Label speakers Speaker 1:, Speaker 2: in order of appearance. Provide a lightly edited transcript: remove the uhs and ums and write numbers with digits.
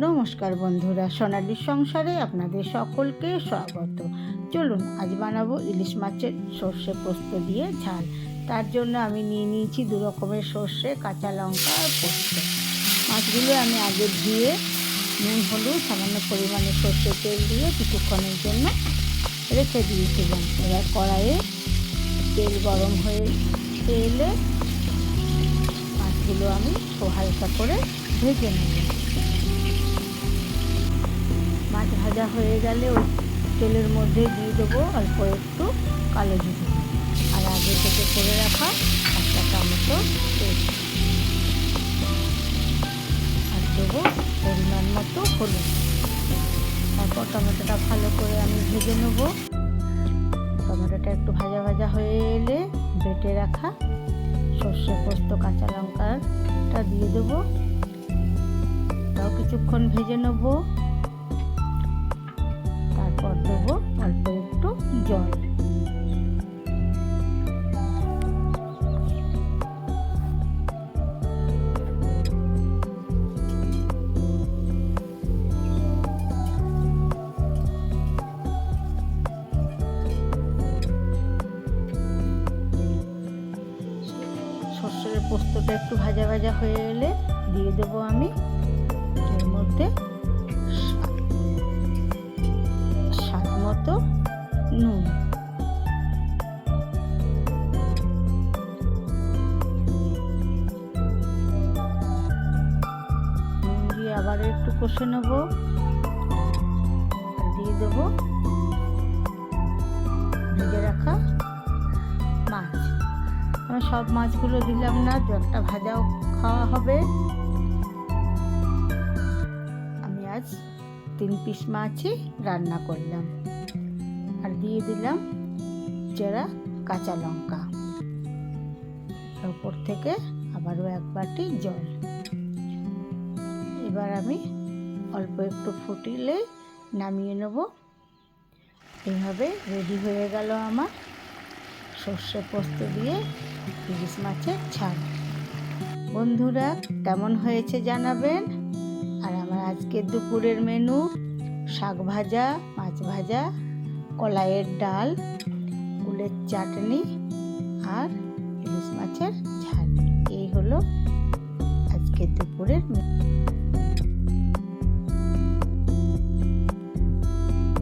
Speaker 1: নমস্কার বন্ধুরা, সোনালির সংসারে আপনাদের সকলকে স্বাগত। চলুন আজ বানাবো ইলিশ মাছের সর্ষে পোস্ত দিয়ে ঝাল। তার জন্য আমি নিয়ে নিয়েছি 2 রকমের সর্ষে, কাঁচা লঙ্কা আর পোস্ত। মাছগুলো আমি আগে ধুয়ে নুন হলুদ সামান্য পরিমাণে সর্ষে তেল দিয়ে কিছুক্ষণের জন্য রেখে দিয়েছিলাম। এবার কড়াইয়ে তেল গরম হয়ে এলে মাছগুলো আমি হালকা করে ভেজে নেব। মাছ ভাজা হয়ে গেলে ওই তেলের মধ্যে দিয়ে দেবো অল্প একটু কালো জিরে আর আগে থেকে করে রাখা 1টা টমেটো পেস্ট, আর দেবো পরিমাণ মতো হলুদ। তারপর টমেটোটা ভালো করে আমি ভেজে নেব। টমেটোটা একটু ভাজা ভাজা হয়ে এলে বেটে রাখা সর্ষে পোস্ত কাঁচা লঙ্কাটা দিয়ে দেবো। তাও কিছুক্ষণ ভেজে নেব। তারপর দেবো অল্প একটু জল। সর্ষের পোস্তটা একটু ভাজা ভাজা হয়ে এলে দিয়ে দেবো আমি এর মধ্যে স্বাদ মতো নুন। নুন দিয়ে আবার একটু কষে নেব। দিয়ে দেবো ভেজে রাখা মাছ। আমি সব মাছগুলো দিলাম না, 2-1টা ভাজাও খাওয়া হবে। আমি আজ 3 পিস মাছই রান্না করলাম। আর দিয়ে দিলাম চেরা কাঁচা লঙ্কা, উপর থেকে আবারও 1 বাটি জল। এবার আমি অল্প একটু ফুটিলে নামিয়ে নেব। এইভাবে রেডি হয়ে গেল আমার সর্ষে পোস্ত দিয়ে ইলিশ মাছের ঝাল। বন্ধুরা কেমন হয়েছে জানাবেন। আর আমার আজকের দুপুরের মেনু শাক ভাজা, মাছ ভাজা, কলাইয়ের ডাল, কুলের চাটনি আর ইলিশ মাছের ঝাল। এই হলো আজকের দুপুরের মেনু।